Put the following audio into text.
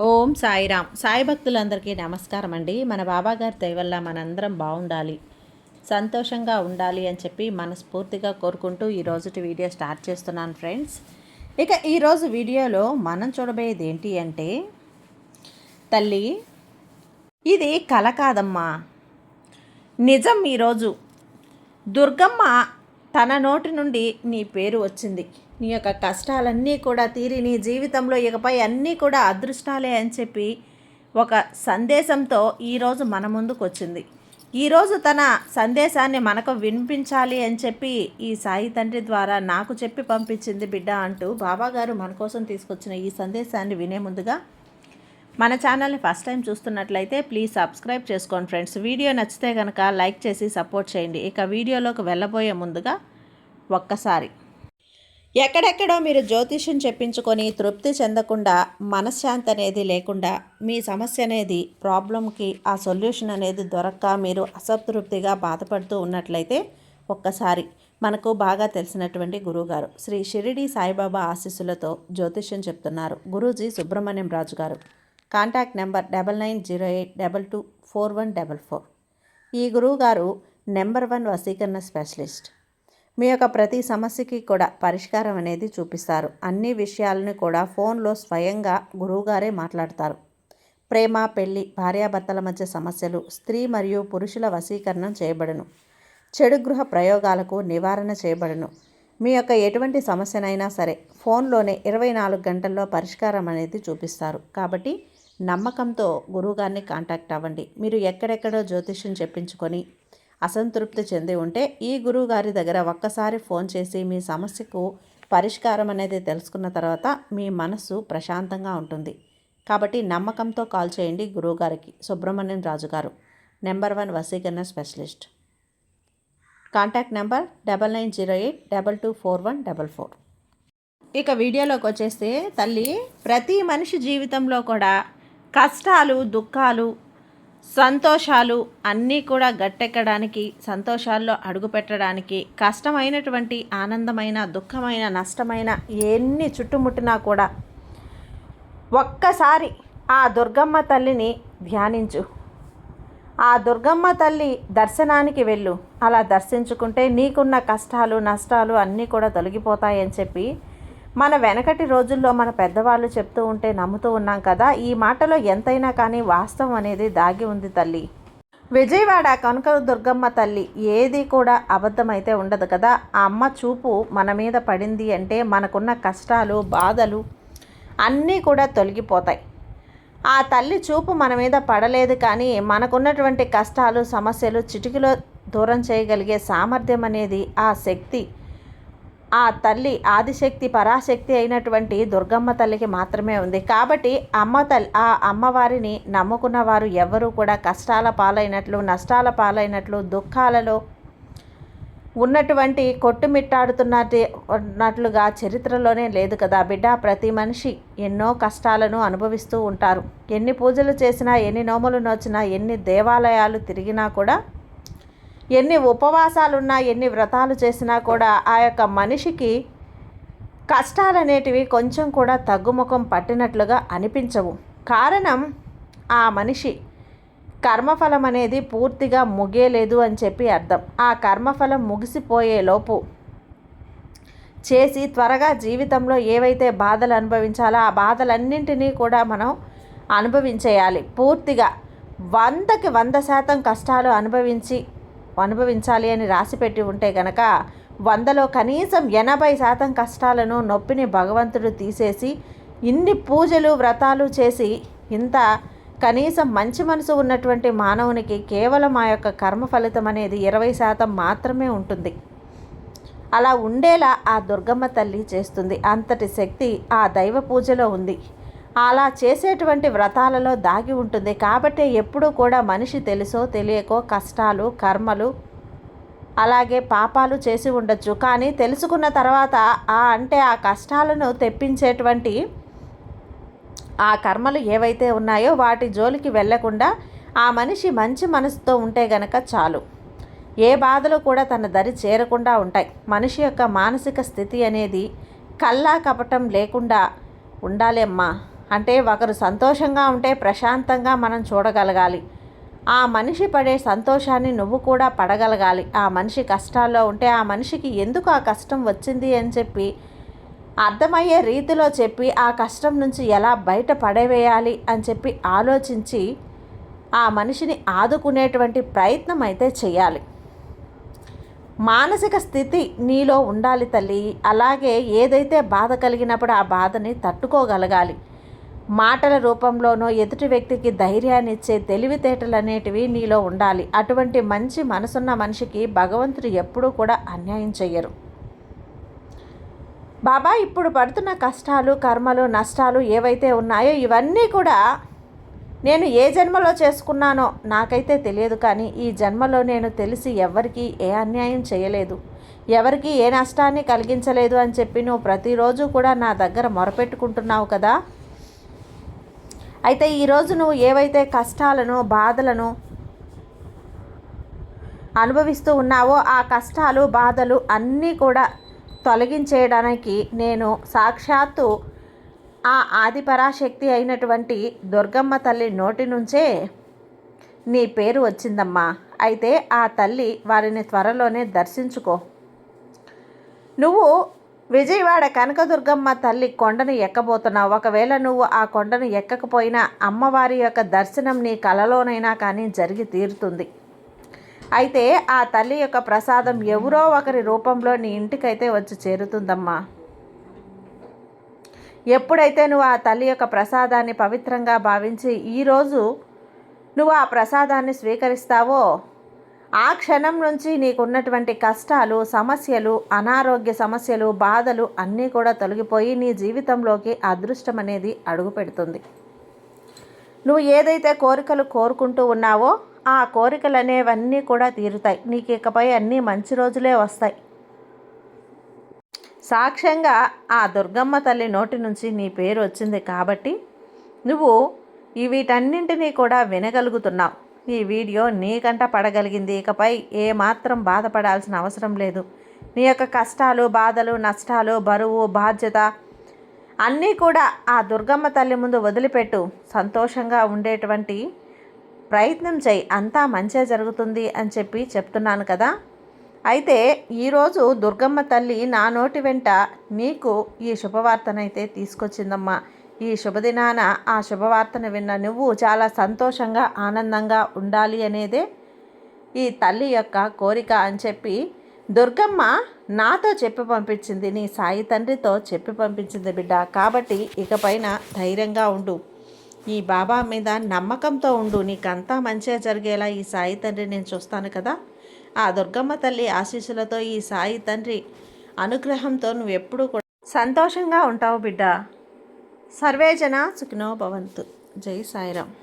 ఓం సాయిరామ్. సాయి భక్తులందరికీ నమస్కారం అండి. మన బాబాగారి దయ వల్ల మనందరం బాగుండాలి, సంతోషంగా ఉండాలి అని చెప్పి మనస్ఫూర్తిగా కోరుకుంటూ ఈరోజుటి వీడియో స్టార్ట్ చేస్తున్నాను ఫ్రెండ్స్. ఇక ఈరోజు వీడియోలో మనం చూడబోయేది ఏంటి అంటే, తల్లి ఇది కల కాదమ్మా, నిజం. ఈరోజు దుర్గమ్మ తన నోటి నుండి నీ పేరు వచ్చింది. నీ యొక్క కష్టాలన్నీ కూడా తీరి నీ జీవితంలో ఇకపై అన్నీ కూడా అదృష్టాలే అని చెప్పి ఒక సందేశంతో ఈరోజు మన ముందుకు వచ్చింది. ఈరోజు తన సందేశాన్ని మనకు వినిపించాలి అని చెప్పి ఈ సాయి తండ్రి ద్వారా నాకు చెప్పి పంపించింది బిడ్డ అంటూ బాబాగారు మన కోసం తీసుకొచ్చిన ఈ సందేశాన్ని వినే ముందుగా మన ఛానల్ని ఫస్ట్ టైం చూస్తున్నట్లయితే ప్లీజ్ సబ్స్క్రైబ్ చేసుకోండి ఫ్రెండ్స్. వీడియో నచ్చితే కనుక లైక్ చేసి సపోర్ట్ చేయండి. ఇక వీడియోలోకి వెళ్ళబోయే ముందుగా ఒక్కసారి ఎక్కడెక్కడో మీరు జ్యోతిష్యం చెప్పించుకొని తృప్తి చెందకుండా, మనశ్శాంతి అనేది లేకుండా, మీ సమస్య అనేది ప్రాబ్లంకి ఆ సొల్యూషన్ అనేది దొరక్క మీరు అసంతృప్తిగా బాధపడుతూ ఉన్నట్లయితే ఒక్కసారి మనకు బాగా తెలిసినటువంటి గురువుగారు శ్రీ షిరిడి సాయిబాబా ఆశీస్సులతో జ్యోతిష్యం చెప్తున్నారు గురూజీ సుబ్రహ్మణ్యం రాజు గారు. Contact number 9908224144. ఈ గురువుగారు నెంబర్ 1 వశీకరణ స్పెషలిస్ట్. మీ యొక్క ప్రతి సమస్యకి కూడా పరిష్కారం అనేది చూపిస్తారు. అన్ని విషయాలను కూడా ఫోన్లో స్వయంగా గురువుగారే మాట్లాడతారు. ప్రేమ, పెళ్లి, భార్యాభర్తల మధ్య సమస్యలు, స్త్రీ మరియు పురుషుల వశీకరణం చేయబడును. చెడు గృహ ప్రయోగాలకు నివారణ చేయబడును. మీ యొక్క ఎటువంటి సమస్యనైనా సరే ఫోన్లోనే 24 గంటల్లో పరిష్కారం అనేది చూపిస్తారు. కాబట్టి నమ్మకంతో గురువుగారిని కాంటాక్ట్ అవ్వండి. మీరు ఎక్కడెక్కడో జ్యోతిష్యం చెప్పించుకొని అసంతృప్తి చెంది ఉంటే ఈ గురువుగారి దగ్గర ఒక్కసారి ఫోన్ చేసి మీ సమస్యకు పరిష్కారం అనేది తెలుసుకున్న తర్వాత మీ మనసు ప్రశాంతంగా ఉంటుంది. కాబట్టి నమ్మకంతో కాల్ చేయండి గురువుగారికి. సుబ్రహ్మణ్యం రాజు గారు, నెంబర్ 1 వశీకరణ స్పెషలిస్ట్. Contact number 9908224144. ఇక వీడియోలోకి వచ్చేస్తే, తల్లి ప్రతి మనిషి జీవితంలో కూడా కష్టాలు, దుఃఖాలు, సంతోషాలు అన్నీ కూడా గట్టెక్కడానికి, సంతోషాల్లో అడుగుపెట్టడానికి, కష్టమైనటువంటి, ఆనందమైన, దుఃఖమైన, నష్టమైన ఎన్ని చుట్టుముట్టినా కూడా ఒక్కసారి ఆ దుర్గమ్మ తల్లిని ధ్యానించు. ఆ దుర్గమ్మ తల్లి దర్శనానికి వెళ్ళు. అలా దర్శించుకుంటే నీకున్న కష్టాలు, నష్టాలు అన్నీ కూడా తొలగిపోతాయని చెప్పి మన వెనకటి రోజుల్లో మన పెద్దవాళ్ళు చెప్తూ ఉంటే నమ్ముతూ ఉన్నాం కదా. ఈ మాటలో ఎంతైనా కానీ వాస్తవం అనేది దాగి ఉంది తల్లి. విజయవాడ కనక దుర్గమ్మ తల్లి ఏది కూడా అబద్ధమైతే ఉండదు కదా. ఆ అమ్మ చూపు మన మీద పడింది అంటే మనకున్న కష్టాలు, బాధలు అన్నీ కూడా తొలగిపోతాయి. ఆ తల్లి చూపు మన మీద పడలేదు కానీ మనకున్నటువంటి కష్టాలు, సమస్యలు చిటికలో దూరం చేయగలిగే సామర్థ్యం అనేది ఆ శక్తి, ఆ తల్లి ఆదిశక్తి, పరాశక్తి అయినటువంటి దుర్గమ్మ తల్లికి మాత్రమే ఉంది. కాబట్టి ఆ అమ్మవారిని నమ్ముకున్న వారు ఎవరూ కూడా కష్టాల పాలైనట్లు, నష్టాల పాలైనట్లు, దుఃఖాలలో ఉన్నటువంటి కొట్టుమిట్టాడుతున్నట్లుగా చరిత్రలోనే లేదు కదా బిడ్డ. ప్రతి మనిషి ఎన్నో కష్టాలను అనుభవిస్తూ ఉంటారు. ఎన్ని పూజలు చేసినా, ఎన్ని నోములు నోచినా, ఎన్ని దేవాలయాలు తిరిగినా కూడా, ఎన్ని ఉపవాసాలున్నా, ఎన్ని వ్రతాలు చేసినా కూడా ఆ యొక్క మనిషికి కష్టాలనేటివి కొంచెం కూడా తగ్గుముఖం పట్టినట్లుగా అనిపించవు. కారణం ఆ మనిషి కర్మఫలం అనేది పూర్తిగా ముగియలేదు అని చెప్పి అర్థం. ఆ కర్మఫలం ముగిసిపోయేలోపు చేసి త్వరగా జీవితంలో ఏవైతే బాధలు అనుభవించాలో ఆ బాధలన్నింటినీ కూడా మనం అనుభవించేయాలి. పూర్తిగా 100కి 100% కష్టాలు అనుభవించాలి అని రాసిపెట్టి ఉంటే గనక 100లో కనీసం 80% కష్టాలను, నొప్పిని భగవంతుడు తీసేసి ఇన్ని పూజలు, వ్రతాలు చేసి ఇంత కనీసం మంచి మనసు ఉన్నటువంటి మానవునికి కేవలం ఆ యొక్క కర్మ ఫలితం అనేది 20% మాత్రమే ఉంటుంది. అలా ఉండేలా ఆ దుర్గమ్మ తల్లి చేస్తుంది. అంతటి శక్తి ఆ దైవ పూజలో ఉంది. అలా చేసేటువంటి వ్రతాలలో దాగి ఉంటుంది. కాబట్టి ఎప్పుడూ కూడా మనిషి తెలుసో తెలియకో కష్టాలు, కర్మలు, అలాగే పాపాలు చేసి ఉండొచ్చు. కానీ తెలుసుకున్న తర్వాత ఆ కష్టాలను తెప్పించేటువంటి ఆ కర్మలు ఏవైతే ఉన్నాయో వాటి జోలికి వెళ్లకుండా ఆ మనిషి మంచి మనసుతో ఉంటే గనక చాలు. ఏ బాధలు కూడా తన దరి చేరకుండా ఉంటాయి. మనిషి యొక్క మానసిక స్థితి అనేది కల్లా కపటం లేకుండా ఉండాలి అమ్మా. అంటే ఒకరు సంతోషంగా ఉంటే ప్రశాంతంగా మనం చూడగలగాలి. ఆ మనిషి పడే సంతోషాన్ని నువ్వు కూడా పడగలగాలి. ఆ మనిషి కష్టాల్లో ఉంటే ఆ మనిషికి ఎందుకు ఆ కష్టం వచ్చింది అని చెప్పి అర్థమయ్యే రీతిలో చెప్పి ఆ కష్టం నుంచి ఎలా బయట పడవేయాలి అని చెప్పి ఆలోచించి ఆ మనిషిని ఆదుకునేటువంటి ప్రయత్నం అయితే చేయాలి. మానసిక స్థితి నీలో ఉండాలి తల్లి. అలాగే ఏదైతే బాధ కలిగినప్పుడు ఆ బాధని తట్టుకోగలగాలి. మాటల రూపంలోనో ఎదుటి వ్యక్తికి ధైర్యాన్ని ఇచ్చే తెలివితేటలు అనేటివి నీలో ఉండాలి. అటువంటి మంచి మనసున్న మనిషికి భగవంతుడు ఎప్పుడూ కూడా అన్యాయం చెయ్యరు. బాబా ఇప్పుడు పడుతున్న కష్టాలు, కర్మలు, నష్టాలు ఏవైతే ఉన్నాయో ఇవన్నీ కూడా నేను ఏ జన్మలో చేసుకున్నానో నాకైతే తెలియదు, కానీ ఈ జన్మలో నేను తెలిసి ఎవరికి ఏ అన్యాయం చేయలేదు, ఎవరికి ఏ నష్టాన్ని కలిగించలేదు అని చెప్పి నువ్వు ప్రతిరోజు కూడా నా దగ్గర మొరపెట్టుకుంటున్నావు కదా. అయితే ఈరోజు నువ్వు ఏవైతే కష్టాలను, బాధలను అనుభవిస్తూ ఉన్నావో ఆ కష్టాలు, బాధలు అన్నీ కూడా తొలగించేయడానికి నేను సాక్షాత్తు ఆ ఆదిపరాశక్తి అయినటువంటి దుర్గమ్మ తల్లి నోటి నుంచే నీ పేరు వచ్చిందమ్మా. అయితే ఆ తల్లి వారిని త్వరలోనే దర్శించుకో. నువ్వు విజయవాడ కనకదుర్గమ్మ తల్లి కొండను ఎక్కబోతున్నావు. ఒకవేళ నువ్వు ఆ కొండను ఎక్కకపోయినా అమ్మవారి యొక్క దర్శనం నీ కలలోనైనా కానీ జరిగి తీరుతుంది. అయితే ఆ తల్లి యొక్క ప్రసాదం ఎవరో ఒకరి రూపంలో నీ ఇంటికైతే వచ్చి చేరుతుందమ్మా. ఎప్పుడైతే నువ్వు ఆ తల్లి యొక్క ప్రసాదాన్ని పవిత్రంగా భావించి ఈరోజు నువ్వు ఆ ప్రసాదాన్ని స్వీకరిస్తావో ఆ క్షణం నుంచి నీకున్నటువంటి కష్టాలు, సమస్యలు, అనారోగ్య సమస్యలు, బాధలు అన్నీ కూడా తొలగిపోయి నీ జీవితంలోకి అదృష్టం అనేది అడుగు పెడుతుంది. నువ్వు ఏదైతే కోరికలు కోరుకుంటూ ఉన్నావో ఆ కోరికలు అనేవన్నీ కూడా తీరుతాయి. నీకు ఇకపై అన్నీ మంచి రోజులే వస్తాయి. సాక్ష్యంగా ఆ దుర్గమ్మ తల్లి నోటి నుంచి నీ పేరు వచ్చింది కాబట్టి నువ్వు వీటన్నింటినీ కూడా వినగలుగుతున్నావు. ఈ వీడియో నీకంట పడగలిగింది. ఇకపై ఏమాత్రం బాధపడాల్సిన అవసరం లేదు. నీ యొక్క కష్టాలు, బాధలు, నష్టాలు, బరువు, బాధ్యత అన్నీ కూడా ఆ దుర్గమ్మ తల్లి ముందు వదిలిపెట్టు. సంతోషంగా ఉండేటువంటి ప్రయత్నం చేయి. అంతా మంచిగా జరుగుతుంది అని చెప్పి చెప్తున్నాను కదా. అయితే ఈరోజు దుర్గమ్మ తల్లి నా నోటి వెంట నీకు ఈ శుభవార్తనైతే తీసుకొచ్చిందమ్మా. ఈ శుభదినాన ఆ శుభవార్తను విన్న నువ్వు చాలా సంతోషంగా, ఆనందంగా ఉండాలి అనేదే ఈ తల్లి యొక్క కోరిక అని చెప్పి దుర్గమ్మ నాతో చెప్పి పంపించింది. నీ సాయి తండ్రితో చెప్పి పంపించింది బిడ్డ. కాబట్టి ఇకపైన ధైర్యంగా ఉండు. ఈ బాబా మీద నమ్మకంతో ఉండు. నీకంతా మంచిగా జరిగేలా ఈ సాయి తండ్రి నేను చూస్తాను కదా. ఆ దుర్గమ్మ తల్లి ఆశీస్సులతో, ఈ సాయి తండ్రి అనుగ్రహంతో నువ్వు ఎప్పుడూ కూడా సంతోషంగా ఉంటావు బిడ్డ. సర్వేజన సుఖినో భవంతు. జై సాయిరామ్.